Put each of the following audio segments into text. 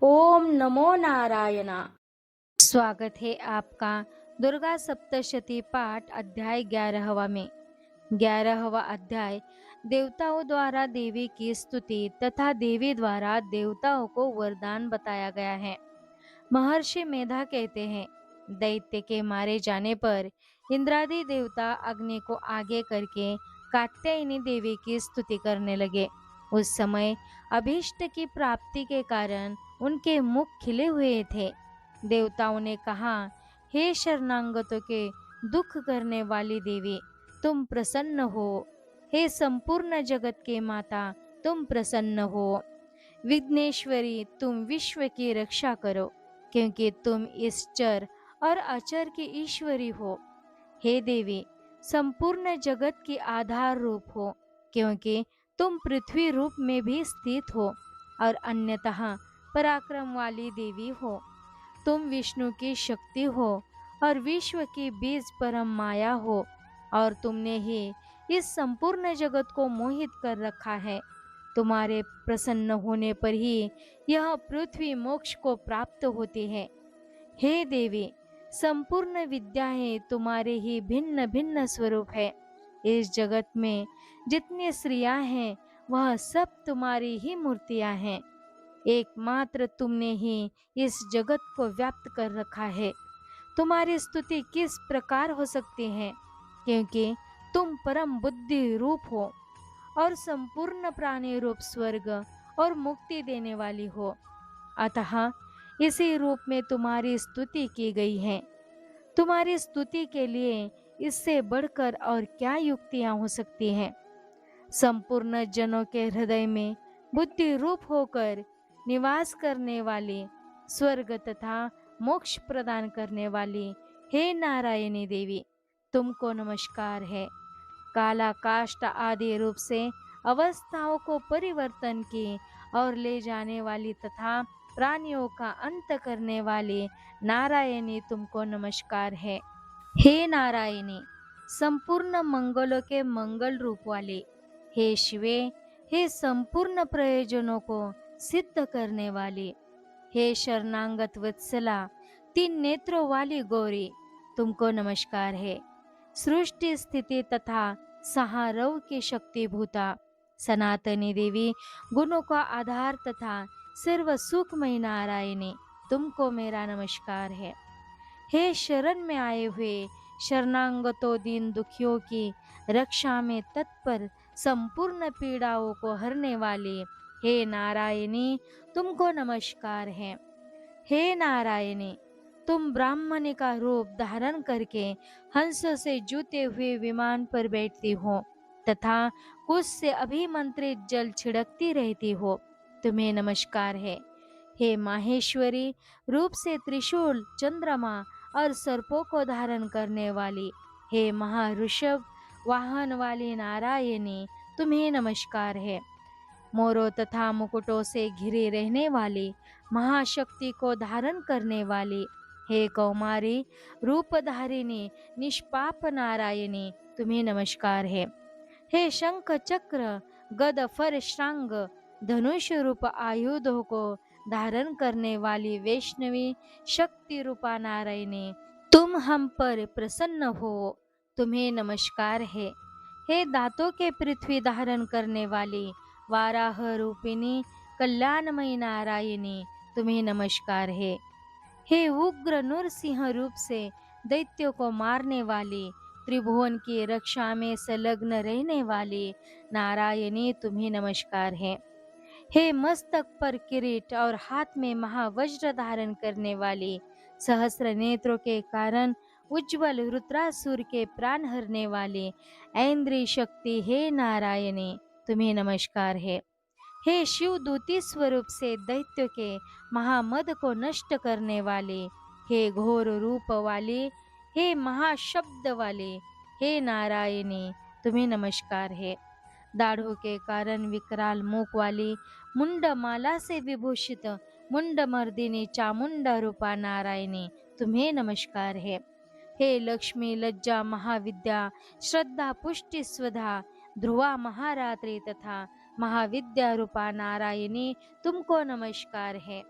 ओम नमो नारायणा। स्वागत है आपका दुर्गा सप्तशती पाठ अध्याय 11वां में। 11वां अध्याय देवताओं द्वारा देवी की स्तुति तथा देवी द्वारा देवताओं को वरदान बताया गया है। महर्षि मेधा कहते हैं, दैत्य के मारे जाने पर इंद्रादि देवता अग्नि को आगे करके कात्यायनी देवी की स्तुति करने लगे। उस समय अभीष्ट की प्राप्ति के कारण उनके मुख खिले हुए थे। देवताओं ने कहा, हे शरणागतों के दुख करने वाली देवी, तुम प्रसन्न हो। हे संपूर्ण जगत के माता, तुम प्रसन्न हो। विघ्नेश्वरी, तुम विश्व की रक्षा करो, क्योंकि तुम इस चर और अचर की ईश्वरी हो। हे देवी, संपूर्ण जगत की आधार रूप हो, क्योंकि तुम पृथ्वी रूप में भी स्थित हो और अन्यतः पराक्रम वाली देवी हो। तुम विष्णु की शक्ति हो और विश्व की बीज परम माया हो, और तुमने ही इस संपूर्ण जगत को मोहित कर रखा है। तुम्हारे प्रसन्न होने पर ही यह पृथ्वी मोक्ष को प्राप्त होती है। हे देवी, संपूर्ण विद्याएं तुम्हारे ही भिन्न भिन्न स्वरूप है। इस जगत में जितनी स्त्रियां हैं, वह सब तुम्हारी ही मूर्तियां हैं। एकमात्र तुमने ही इस जगत को व्याप्त कर रखा है। तुम्हारी स्तुति किस प्रकार हो सकती है, क्योंकि तुम परम बुद्धि रूप हो और संपूर्ण प्राणी रूप स्वर्ग और मुक्ति देने वाली हो। अतः इसी रूप में तुम्हारी स्तुति की गई है। तुम्हारी स्तुति के लिए इससे बढ़कर और क्या युक्तियां हो सकती हैं। संपूर्ण जनों के हृदय में बुद्धि रूप होकर निवास करने वाली, स्वर्ग तथा मोक्ष प्रदान करने वाली, हे नारायणी देवी, तुमको नमस्कार है। काला काष्ठ आदि रूप से अवस्थाओं को परिवर्तन की और ले जाने वाली तथा प्राणियों का अंत करने वाली नारायणी, तुमको नमस्कार है। हे नारायणी, संपूर्ण मंगलों के मंगल रूप वाले, हे शिवे, हे संपूर्ण प्रयोजनों को सिद्ध करने वाले, हे शरणागत वत्सला, 3 नेत्रों वाली गौरी, तुमको नमस्कार है। सृष्टि स्थिति तथा सहारव की शक्ति भूता सनातनी देवी, गुणों का आधार तथा सर्व सुखमय नारायणी, तुमको मेरा नमस्कार है। हे शरण में आए हुए शरणागतों दीन दुखियों की रक्षा में तत्पर, संपूर्ण पीड़ाओं को हरने वाले, हे नारायणी, तुमको नमस्कार है। हे नारायणी, तुम ब्राह्मणी का रूप धारण करके हंसों से जूते हुए विमान पर बैठती हो तथा कुछ से अभिमंत्रित जल छिड़कती रहती हो, तुम्हें नमस्कार है। हे माहेश्वरी, रूप से त्रिशूल, चंद्रमा और सर्पों को धारण करने वाली, हे महाऋषभ वाहन वाली नारायणी, तुम्हें नमस्कार है। मोरों तथा मुकुटों से घिरे रहने वाली, महाशक्ति को धारण करने वाली, हे कौमारी रूपधारिणी निष्पाप नारायणी, तुम्हें नमस्कार है। हे शंख चक्र गद फर श्रांग धनुष रूप आयुधों को धारण करने वाली वैष्णवी शक्ति रूपा नारायणी, तुम हम पर प्रसन्न हो, तुम्हें नमस्कार है। हे दांतों के पृथ्वी धारण करने वाली वाराह रूपिणी कल्याणमयी नारायणी, तुम्हें नमस्कार है। हे उग्र नृसिंह रूप से दैत्यों को मारने वाली, त्रिभुवन की रक्षा में संलग्न रहने वाली नारायणी, तुम्हें नमस्कार है। हे मस्तक पर किरीट और हाथ में महावज्र धारण करने वाली, सहस्र नेत्रों के कारण उज्जवल रुद्रासुर के प्राण हरने वाले ऐन्द्री शक्ति, हे नारायणी, तुम्हें नमस्कार है। हे शिव दूती स्वरूप से दैत्य के महामद को नष्ट करने वाले, हे घोर रूप वाले, हे महाशब्द वाले, हे नारायणी, तुम्हें नमस्कार है। दाढ़ों के कारण विकराल मुख वाली, मुंड माला से विभूषित मुंड मर्दिनी चामुंडा रूपा नारायणी, तुम्हें नमस्कार है। हे लक्ष्मी लज्जा महाविद्या श्रद्धा पुष्टि स्वधा ध्रुवा महारात्रि तथा महाविद्या रूपा नारायणी, तुमको नमस्कार है।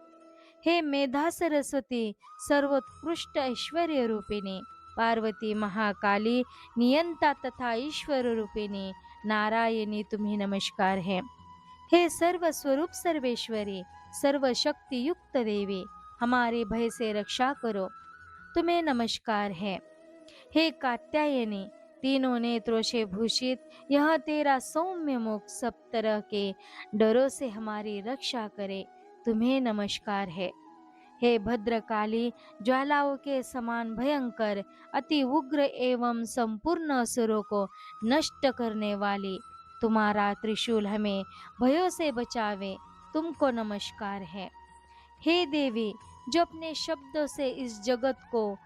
हे मेधा सरस्वती सर्वोत्कृष्ट ऐश्वर्य रूपिणी, पार्वती महाकाली नियंता तथा ईश्वर रूपिणी नारायणी तुम्हें नमस्कार है। हे सर्व स्वरूप सर्वेश्वरी सर्व शक्ति युक्त देवी, हमारे भय से रक्षा करो, तुम्हें नमस्कार है। हे कात्यायनी तीनों नेत्रों से भूषित यह तेरा सौम्य मुख सब तरह के डरों से हमारी रक्षा करे, तुम्हें नमस्कार है। हे भद्रकाली ज्वालाओं के समान भयंकर अति उग्र एवं संपूर्ण असुरों को नष्ट करने वाली तुम्हारा त्रिशूल हमें भयों से बचावे, तुमको नमस्कार है। हे देवी जो अपने शब्दों से इस जगत को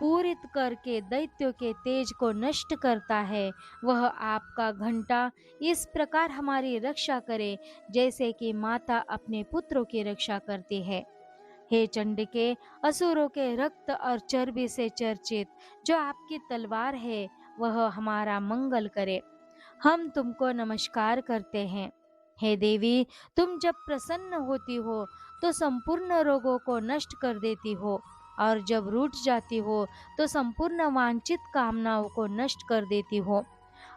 पूरित करके दैत्यों के तेज को नष्ट करता है, वह आपका घंटा इस प्रकार हमारी रक्षा करे जैसे कि माता अपने पुत्रों की रक्षा करती है। हे चंडिके असुरों के रक्त और चर्बी से चर्चित जो आपकी तलवार है वह हमारा मंगल करे, हम तुमको नमस्कार करते हैं। हे देवी तुम जब प्रसन्न होती हो तो संपूर्ण रोगों को नष्ट कर देती हो, और जब रूठ जाती हो तो संपूर्ण वांछित कामनाओं को नष्ट कर देती हो।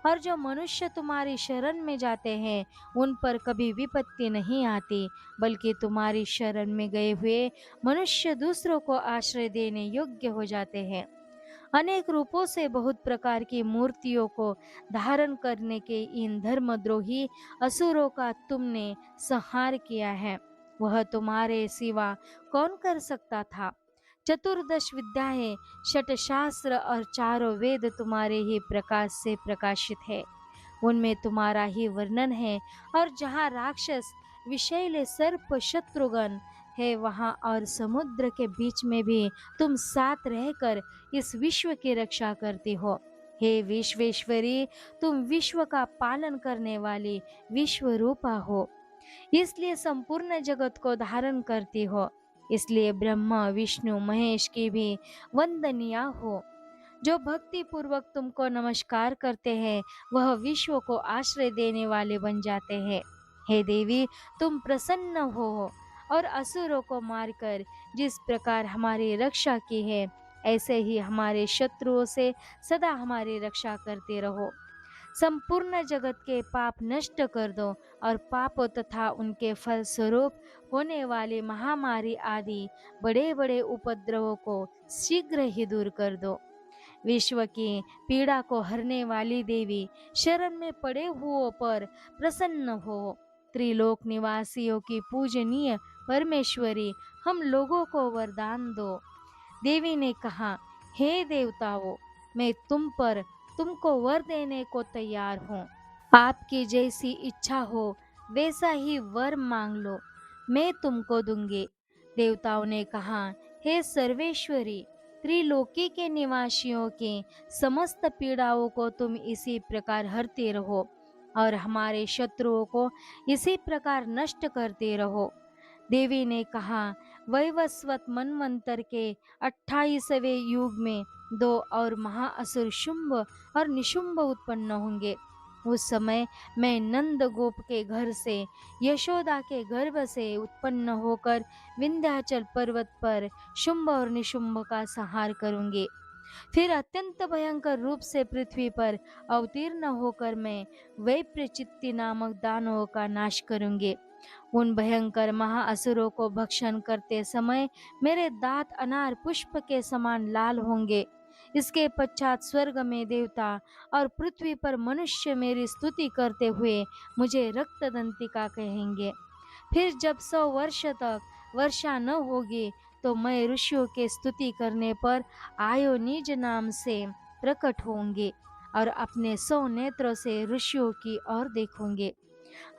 और जो मनुष्य तुम्हारी शरण में जाते हैं उन पर कभी विपत्ति नहीं आती, बल्कि तुम्हारी शरण में गए हुए मनुष्य दूसरों को आश्रय देने योग्य हो जाते हैं। अनेक रूपों से बहुत प्रकार की मूर्तियों को धारण करने के इन धर्मद्रोही असुरों का तुमने संहार किया है, वह तुम्हारे सिवा कौन कर सकता था। चतुर्दश विद्याएं षट शास्त्र और चारों वेद तुम्हारे ही प्रकाश से प्रकाशित है, उनमें तुम्हारा ही वर्णन है। और जहाँ राक्षस विषैले सर्प शत्रुघ्न है वहाँ और समुद्र के बीच में भी तुम साथ रहकर इस विश्व की रक्षा करती हो। हे विश्वेश्वरी तुम विश्व का पालन करने वाली विश्व रूपा हो, इसलिए संपूर्ण जगत को धारण करती हो, इसलिए ब्रह्मा विष्णु महेश की भी वंदनीय हो। जो भक्ति पूर्वक तुमको नमस्कार करते हैं वह विश्व को आश्रय देने वाले बन जाते हैं। हे देवी तुम प्रसन्न हो और असुरों को मारकर जिस प्रकार हमारी रक्षा की है ऐसे ही हमारे शत्रुओं से सदा हमारी रक्षा करते रहो। संपूर्ण जगत के पाप नष्ट कर दो और पापों तथा उनके फल स्वरूप होने वाली महामारी आदि बड़े बड़े उपद्रवों को शीघ्र ही दूर कर दो। विश्व की पीड़ा को हरने वाली देवी शरण में पड़े हुओं पर प्रसन्न हो। त्रिलोक निवासियों की पूजनीय परमेश्वरी हम लोगों को वरदान दो। देवी ने कहा, हे देवताओं मैं तुमको वर देने को तैयार हूँ, आपकी जैसी इच्छा हो वैसा ही वर मांग लो, मैं तुमको दूंगी। देवताओं ने कहा, हे सर्वेश्वरी त्रिलोकी के निवासियों की समस्त पीड़ाओं को तुम इसी प्रकार हरते रहो और हमारे शत्रुओं को इसी प्रकार नष्ट करते रहो। देवी ने कहा, वैवस्वत मनवंतर के 28वें युग में दो और महाअसुर शुंभ और निशुंभ उत्पन्न होंगे। उस समय मैं नंद गोप के घर से यशोदा के गर्भ से उत्पन्न होकर विंध्याचल पर्वत पर शुंभ और निशुंभ का संहार करूंगी। फिर अत्यंत भयंकर रूप से पृथ्वी पर अवतीर्ण होकर मैं वैप्रचित्ति नामक दानवों का नाश करूंगी। उन भयंकर महाअसुरों को भक्षण करते समय मेरे दांत अनार पुष्प के समान लाल होंगे। इसके पश्चात स्वर्ग में देवता और पृथ्वी पर मनुष्य मेरी स्तुति करते हुए मुझे रक्तदंतिका कहेंगे। फिर जब 100 वर्ष तक वर्षा न होगी तो मैं ऋषियों के स्तुति करने पर आयोनिज नाम से प्रकट होंगे और अपने 100 नेत्रों से ऋषियों की ओर देखोगे।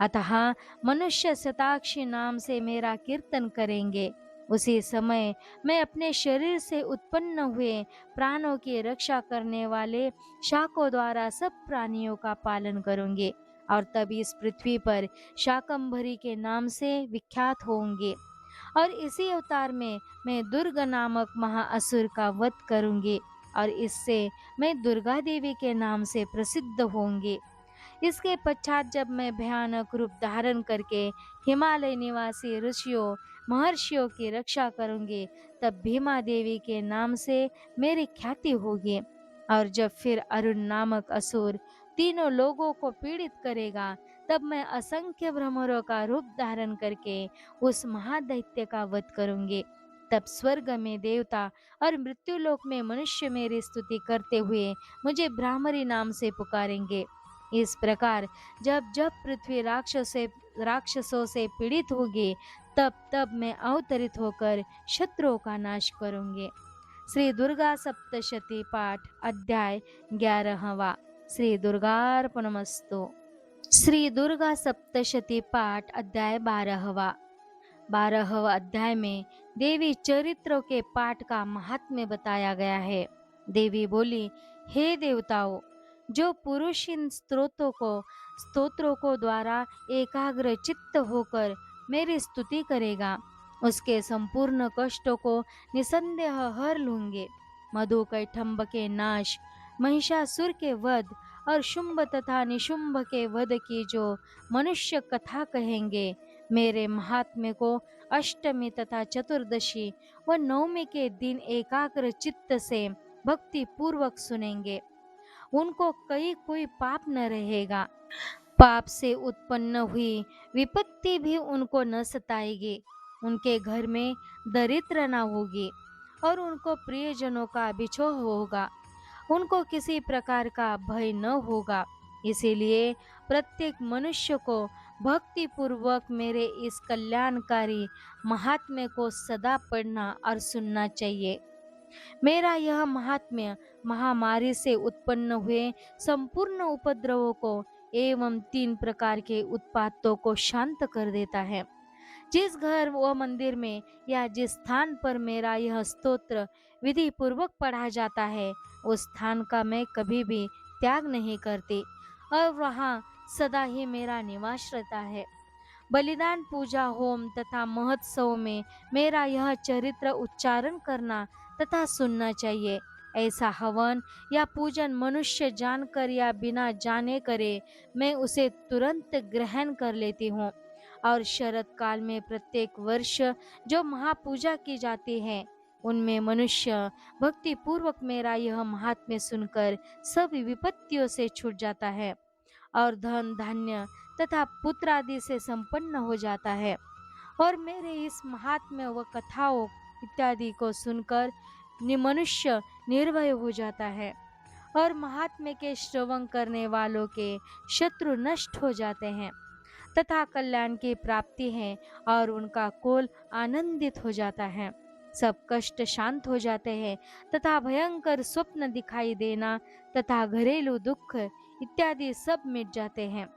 अतः मनुष्य शताक्षी नाम से मेरा कीर्तन करेंगे। उसी समय मैं अपने शरीर से उत्पन्न हुए प्राणों की रक्षा करने वाले शाकों द्वारा सब प्राणियों का पालन करूंगी और तब इस पृथ्वी पर शाकंभरी के नाम से विख्यात होंगे। और इसी अवतार में मैं दुर्गा नामक महाअसुर का वध करूंगी और इससे मैं दुर्गा देवी के नाम से प्रसिद्ध होंगी। इसके पश्चात जब मैं भयानक रूप धारण करके हिमालय निवासी ऋषियों महर्षियों की रक्षा करूंगी, तब भीमा देवी के नाम से मेरी ख्याति होगी। और जब फिर अरुण नामक असुर तीनों लोगों को पीड़ित करेगा, तब मैं असंख्य भ्रमरों का रूप धारण करके उस महादैत्य का वध करूंगी। तब स्वर्ग में देवता और मृत्युलोक में मनुष्य मेरी स्तुति करते हुए मुझे ब्राह्मरी नाम से पुकारेंगे। इस प्रकार जब जब पृथ्वी राक्षसों से पीड़ित होगी, तब तब मैं अवतरित होकर शत्रुओं का नाश करूंगी। श्री दुर्गा सप्तशती पाठ अध्याय 11वां। श्री दुर्गार्पणमस्तु। श्री दुर्गा सप्तशती पाठ अध्याय 12वां। 12वां अध्याय में देवी चरित्रों के पाठ का महात्म्य बताया गया है। देवी बोली, हे देवताओं, जो पुरुष इन स्तोत्रों को द्वारा एकाग्र चित्त होकर मेरी स्तुति करेगा, उसके संपूर्ण कष्टों को निसंदेह हर लूंगे। मधुकैटभ के नाश, महिषासुर के वध और शुंभ तथा निशुंभ के वध की जो मनुष्य कथा कहेंगे, मेरे महात्म्य को अष्टमी तथा चतुर्दशी व नवमी के दिन एकाग्र चित्त से भक्ति पूर्वक सुनेंगे, उनको कोई पाप न रहेगा। पाप से उत्पन्न हुई विपत्ति भी उनको न सताएगी। उनके घर में दरिद्र न होगी और उनको प्रियजनों का बिछोह होगा। उनको किसी प्रकार का भय न होगा। इसीलिए प्रत्येक मनुष्य को भक्ति पूर्वक मेरे इस कल्याणकारी महात्म्य को सदा पढ़ना और सुनना चाहिए। मेरा यह महात्म्य महामारी से उत्पन्न हुए संपूर्ण उपद्रवों को एवं 3 प्रकार के उत्पातों को शांत कर देता है। जिस घर व मंदिर में या जिस स्थान पर मेरा यह स्तोत्र विधि पूर्वक पढ़ा जाता है, उस स्थान का मैं कभी भी त्याग नहीं करती और वहाँ सदा ही मेरा निवास रहता है। बलिदान, पूजा, होम तथा महोत्सव में मेरा यह चरित्र उच्चारण करना तथा सुनना चाहिए। ऐसा हवन या पूजन मनुष्य जानकर या बिना जाने करे, मैं उसे तुरंत ग्रहण कर लेती हूँ। और शरत काल में प्रत्येक वर्ष जो महापूजा की जाती है, उनमें मनुष्य भक्ति पूर्वक मेरा यह महात्म्य सुनकर सब विपत्तियों से छूट जाता है और धन धान्य तथा पुत्र आदि से संपन्न हो जाता है। और मेरे इस महात्म्य व कथाओं इत्यादि को सुनकर मनुष्य निर्भय हो जाता है और महात्म्य के श्रवण करने वालों के शत्रु नष्ट हो जाते हैं तथा कल्याण की प्राप्ति है और उनका कुल आनंदित हो जाता है। सब कष्ट शांत हो जाते हैं तथा भयंकर स्वप्न दिखाई देना तथा घरेलू दुख इत्यादि सब मिट जाते हैं।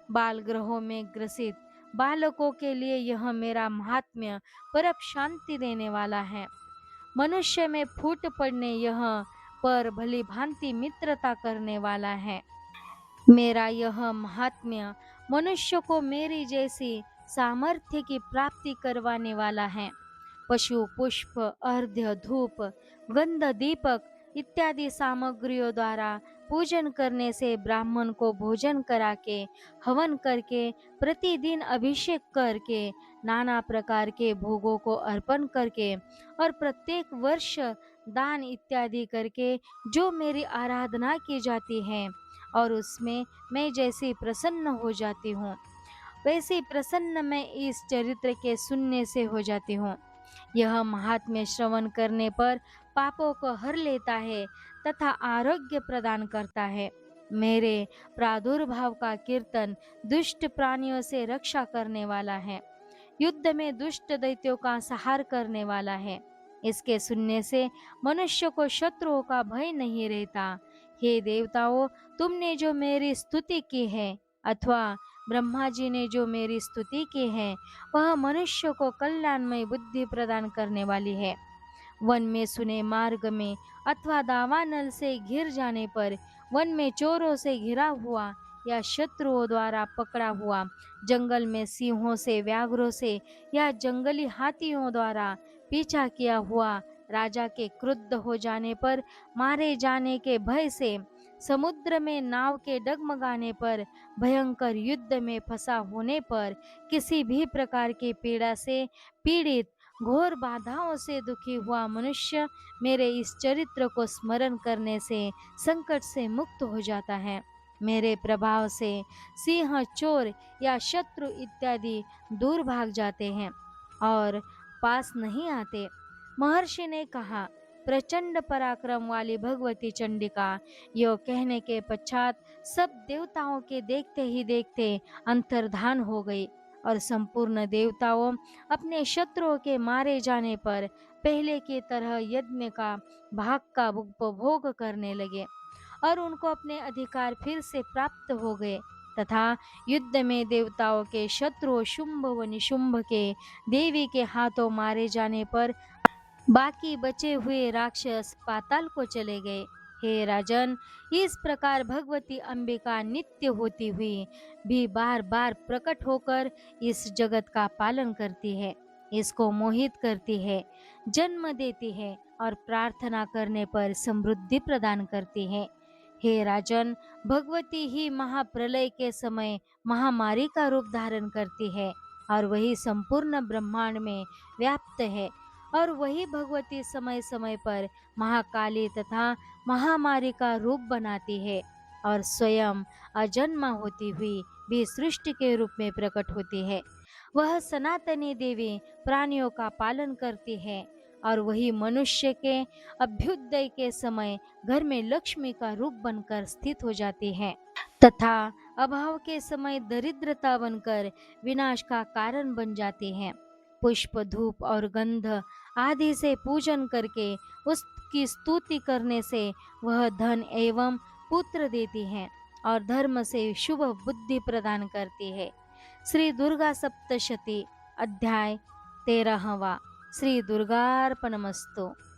बाल ग्रहों में ग्रसित बालकों के लिए यह मेरा महात्म्य परम शांति देने वाला है। मनुष्य में फूट पड़ने यह पर भली भांति मित्रता करने वाला है। मेरा यह महात्म्य मनुष्य को मेरी जैसी सामर्थ्य की प्राप्ति करवाने वाला है। पशु, पुष्प, अर्घ्य, धूप, गंध, दीपक इत्यादि सामग्रियों द्वारा पूजन करने से ब्राह्मण को भोजन करा के, हवन करके, प्रतिदिन अभिषेक करके, नाना प्रकार के भोगों को अर्पण करके और प्रत्येक वर्ष दान इत्यादि करके जो मेरी आराधना की जाती है और उसमें मैं जैसी प्रसन्न हो जाती हूँ, वैसी प्रसन्न मैं इस चरित्र के सुनने से हो जाती हूँ। यह महात्म्य श्रवण करने पर पापों को हर लेता है तथा आरोग्य प्रदान करता है। मेरे प्रादुर्भाव का कीर्तन दुष्ट प्राणियों से रक्षा करने वाला है, युद्ध में दुष्ट दैत्यों का संहार करने वाला है। इसके सुनने से मनुष्य को शत्रुओं का भय नहीं रहता। हे देवताओं, तुमने जो मेरी स्तुति की है अथवा ब्रह्मा जी ने जो मेरी स्तुति की है, वह मनुष्य को कल्याणमय बुद्धि प्रदान करने वाली है। वन में सुने मार्ग में अथवा दावानल से घिर जाने पर, वन में चोरों से घिरा हुआ या शत्रुओं द्वारा पकड़ा हुआ, जंगल में सिंहों से, व्याघ्रों से या जंगली हाथियों द्वारा पीछा किया हुआ, राजा के क्रुद्ध हो जाने पर मारे जाने के भय से, समुद्र में नाव के डगमगाने पर, भयंकर युद्ध में फंसा होने पर, किसी भी प्रकार की पीड़ा से पीड़ित, घोर बाधाओं से दुखी हुआ मनुष्य मेरे इस चरित्र को स्मरण करने से संकट से मुक्त हो जाता है। मेरे प्रभाव से सिंह, चोर या शत्रु इत्यादि दूर भाग जाते हैं और पास नहीं आते। महर्षि ने कहा, प्रचंड पराक्रम वाली भगवती चंडिका। यह कहने के पश्चात सब देवताओं के देखते ही देखते अंतर्धान हो गई और संपूर्ण देवताओं अपने शत्रुओं के मारे जाने पर पहले की तरह यज्ञ का भाग का उपभोग करने लगे और उनको अपने अधिकार फिर से प्राप्त हो गए तथा युद्ध में देवताओं के शत्रु शुंभ व निशुंभ के देवी के हाथों मारे जाने पर बाकी बचे हुए राक्षस पाताल को चले गए। हे राजन, इस प्रकार भगवती अंबिका नित्य होती हुई भी बार बार प्रकट होकर इस जगत का पालन करती है, इसको मोहित करती है, जन्म देती है और प्रार्थना करने पर समृद्धि प्रदान करती है। हे राजन, भगवती ही महाप्रलय के समय महामारी का रूप धारण करती है और वही संपूर्ण ब्रह्मांड में व्याप्त है और वही भगवती समय समय पर महाकाली तथा महामारी का रूप बनाती है और स्वयं अजन्मा होती हुई भी सृष्टि के रूप में प्रकट होती है। वह सनातनी देवी प्राणियों का पालन करती है और वही मनुष्य के अभ्युदय के समय घर में लक्ष्मी का रूप बनकर स्थित हो जाती है तथा अभाव के समय दरिद्रता बनकर विनाश का कारण बन जाती है। पुष्प, धूप और गंध आदि से पूजन करके उसकी स्तुति करने से वह धन एवं पुत्र देती है और धर्म से शुभ बुद्धि प्रदान करती है। श्री दुर्गा सप्तशती, अध्याय 13वां। श्री दुर्गार्पणमस्तु।